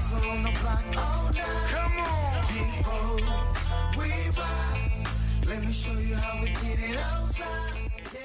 hustle on the block all night. Come on. Before we ride, let me show you how we get it outside. Yeah.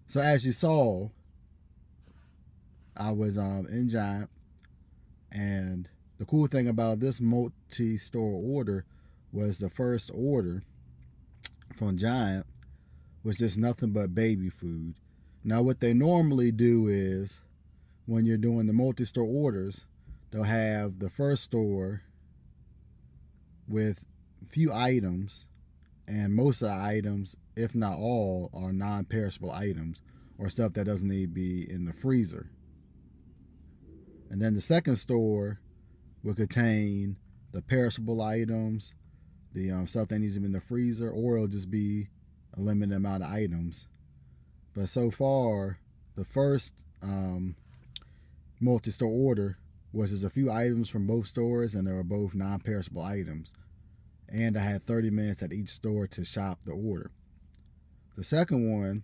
So as you saw, I was in Giant, and the cool thing about this multi-store order was the first order from Giant was just nothing but baby food. Now what they normally do is when you're doing the multi-store orders, they'll have the first store with few items, and most of the items, if not all, are non-perishable items or stuff that doesn't need to be in the freezer. And then the second store will contain the perishable items, the stuff that needs to be in the freezer, or it'll just be a limited amount of items. But so far, the first multi-store order was just a few items from both stores, and they were both non-perishable items. And I had 30 minutes at each store to shop the order. The second one,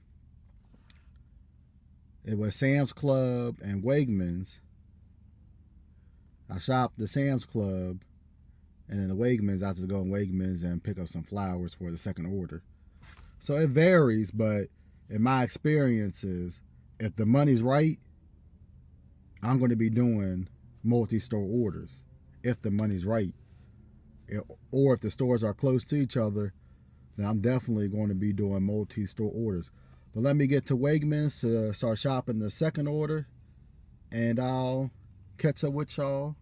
it was Sam's Club and Wegmans. I shopped the Sam's Club, and then the Wegmans, I have to go in Wegmans and pick up some flowers for the second order. So it varies, but in my experiences, if the money's right, I'm going to be doing multi-store orders. If the money's right. Or if the stores are close to each other, then I'm definitely going to be doing multi-store orders. But let me get to Wegmans to start shopping the second order, and I'll catch up with y'all.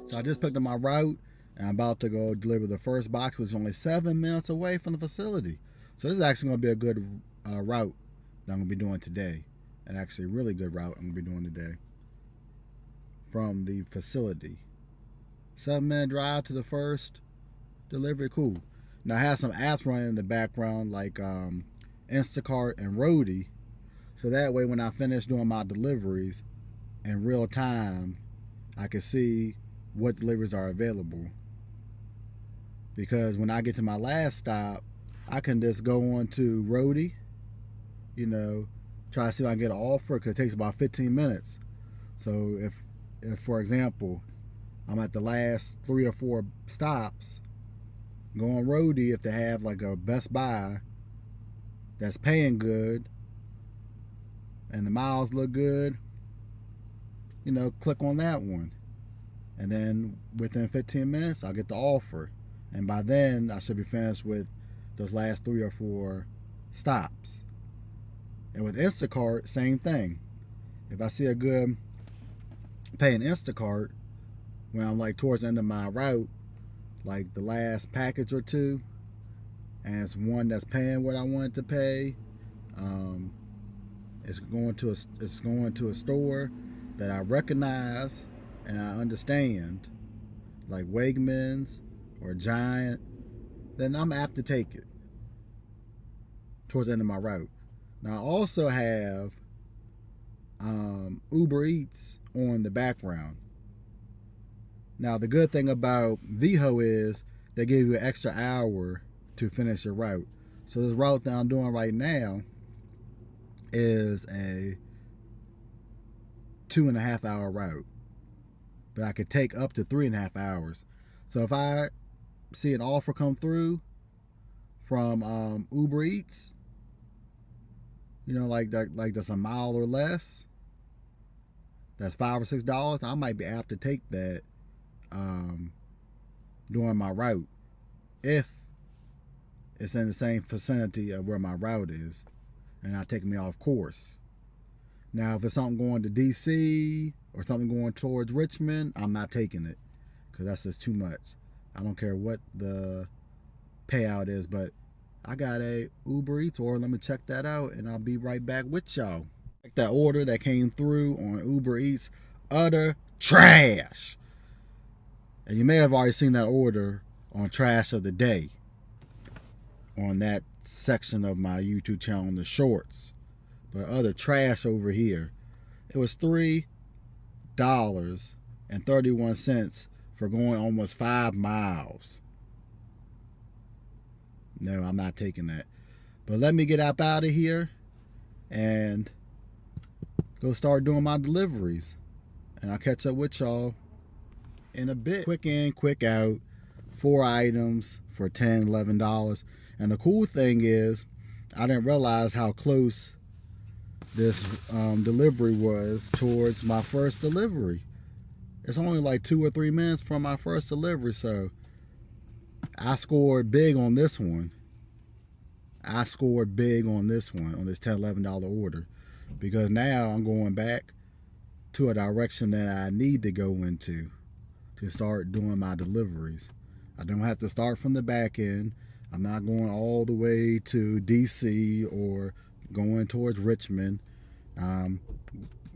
So I just picked up my route, and I'm about to go deliver the first box, which is only 7 minutes away from the facility. So this is actually going to be a good route that I'm going to be doing today. And actually a really good route I'm going to be doing today from the facility. 7-minute drive to the first delivery, cool. Now I have some apps running in the background like Instacart and Roadie. So that way when I finish doing my deliveries in real time, I can see what deliveries are available. Because when I get to my last stop, I can just go on to Roadie, try to see if I can get an offer, because it takes about 15 minutes. So if for example, I'm at the last 3 or 4 stops, go on Roadie, if they have like a Best Buy that's paying good and the miles look good, click on that one. And then within 15 minutes, I'll get the offer. And by then, I should be finished with those last 3 or 4 stops. And with Instacart, same thing. If I see a good paying Instacart, when I'm like towards the end of my route, like the last package or two, and it's one that's paying what I wanted to pay, it's going to a store that I recognize and I understand, like Wegmans or Giant, then I'm apt to take it towards the end of my route. Now I also have Uber Eats on the background. Now the good thing about Veho is they give you an extra hour to finish your route. So this route that I'm doing right now is a 2.5 hour route, but I could take up to 3.5 hours. So if I see an offer come through from Uber Eats, you know, like that's a mile or less, that's $5 or $6, I might be apt to take that during my route, if it's in the same vicinity of where my route is and not taking me off course. Now, if it's something going to DC or something going towards Richmond, I'm not taking it, because that's just too much. I don't care what the payout is, but I got a Uber Eats order. Let me check that out, and I'll be right back with y'all. That order that came through on Uber Eats, utter trash. And you may have already seen that order on Trash of the Day on that section of my YouTube channel in the shorts. But other trash over here, it was $3.31 for going almost 5 miles. No, I'm not taking that. But let me get up out of here and go start doing my deliveries. And I'll catch up with y'all in a bit. Quick in, quick out. 4 items for $10, $11. And the cool thing is, I didn't realize how close this delivery was towards my first delivery. It's only like 2 or 3 minutes from my first delivery, so I scored big on this one. I scored big on this one, on this $10, $11 order, because now I'm going back to a direction that I need to go into to start doing my deliveries. I don't have to start from the back end. I'm not going all the way to DC or going towards Richmond. I'm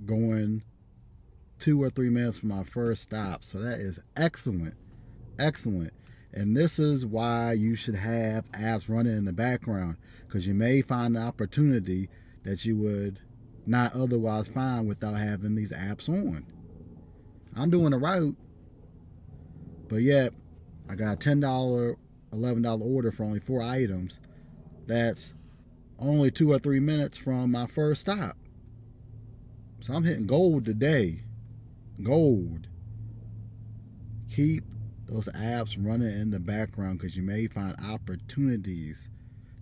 going 2 or 3 minutes from my first stop. So that is excellent. Excellent. And this is why you should have apps running in the background, because you may find an opportunity that you would not otherwise find without having these apps on. I'm doing a route, but yet I got a $10, $11 order for only 4 items. That's only 2 or 3 minutes from my first stop. So I'm hitting gold today. Gold. Keep those apps running in the background, because you may find opportunities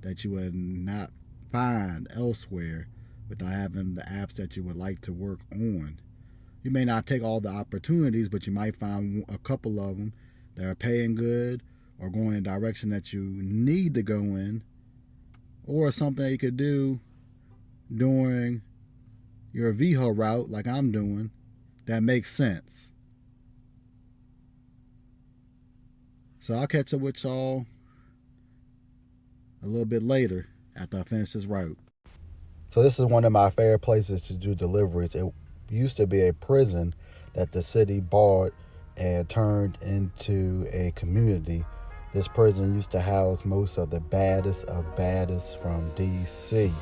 that you would not find elsewhere without having the apps that you would like to work on. You may not take all the opportunities, but you might find a couple of them that are paying good or going in a direction that you need to go in, or something that you could do during your Veho route like I'm doing that makes sense. So I'll catch up with y'all a little bit later after I finish this route. So this is one of my favorite places to do deliveries. It used to be a prison that the city bought and turned into a community. This prison used to house most of the baddest of baddest from DC.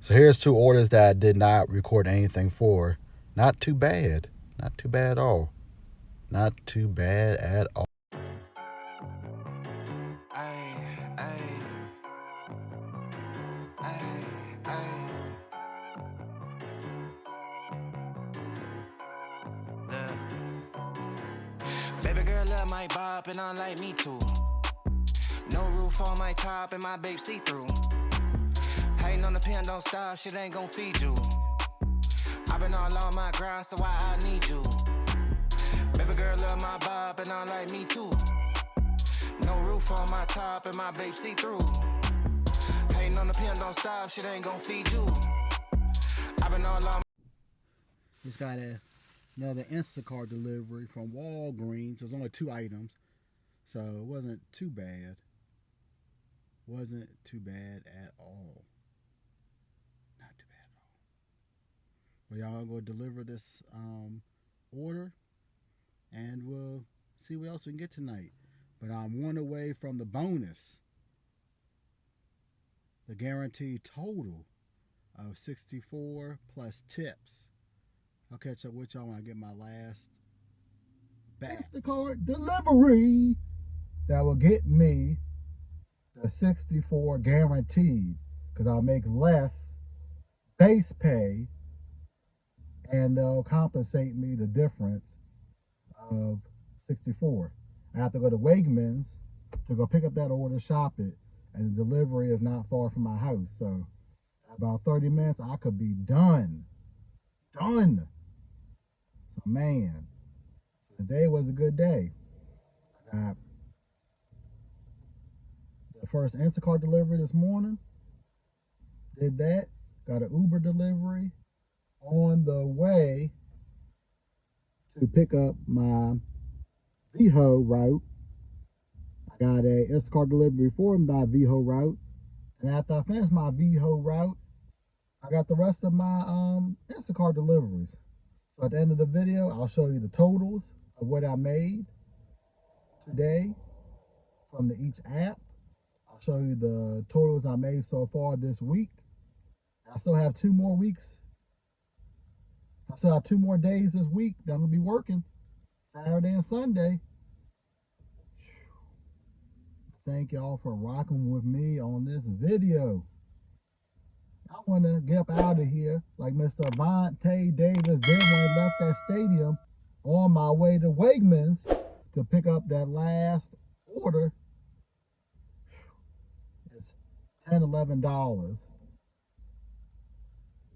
So here's 2 orders that I did not record anything for. Not too bad. Not too bad at all. Not too bad at all. Baby girl love my bop and I like me too. No roof on my top and my babe see-through. Hating on the pen, don't stop, shit ain't gon' feed you. I been all on my grind, so why I need you. Baby girl love my bop and I like me too. No roof on my top and my babe see-through. Hating on the pen, don't stop, shit ain't gon' feed you. I been all on. Just got another Instacart delivery from Walgreens. There's only 2 items, so it wasn't too bad. Wasn't too bad at all. Well, y'all go deliver this order, and we'll see what else we can get tonight. But I'm one away from the bonus, the guaranteed total of 64 plus tips. I'll catch up with y'all when I get my last Instacart delivery that will get me the 64 guaranteed, because I'll make less base pay and they'll compensate me the difference of 64. I have to go to Wegmans to go pick up that order, shop it, and the delivery is not far from my house. So about 30 minutes, I could be done. So man, today was a good day. I got the first Instacart delivery this morning. Did that. Got an Uber delivery on the way to pick up my Veho route. I got a Instacart delivery for my Veho route. And after I finished my Veho route, I got the rest of my Instacart deliveries. So at the end of the video, I'll show you the totals of what I made today from each app. I'll show you the totals I made so far this week. I still have 2 more weeks. I still have 2 more days this week that I'm going to be working, Saturday and Sunday. Thank y'all for rocking with me on this video. I want to get up out of here like Mr. Vontae Davis did when he left that stadium, on my way to Wegmans to pick up that last order. It's $10, $11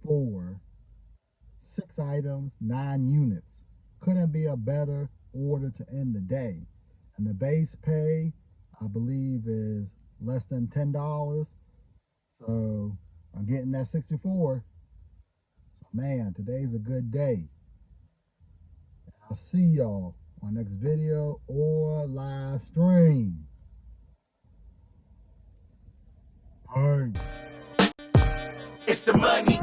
for 6 items, 9 units. Couldn't be a better order to end the day. And the base pay, I believe, is less than $10. So I'm getting that 64. So man, today's a good day. I'll see y'all on next video or live stream. Hey. It's the money.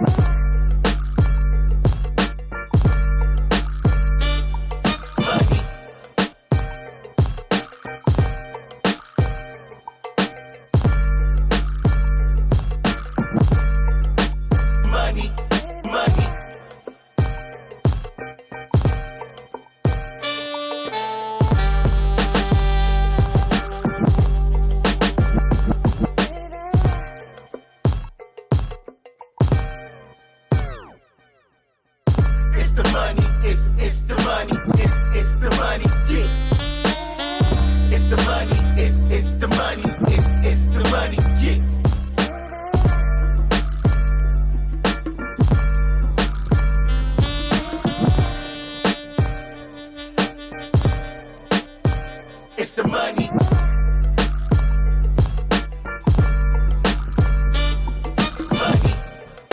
It's the money, it's the money, it's the money, yeah. It's the money, it's the money, it's the money, yeah. It's the money.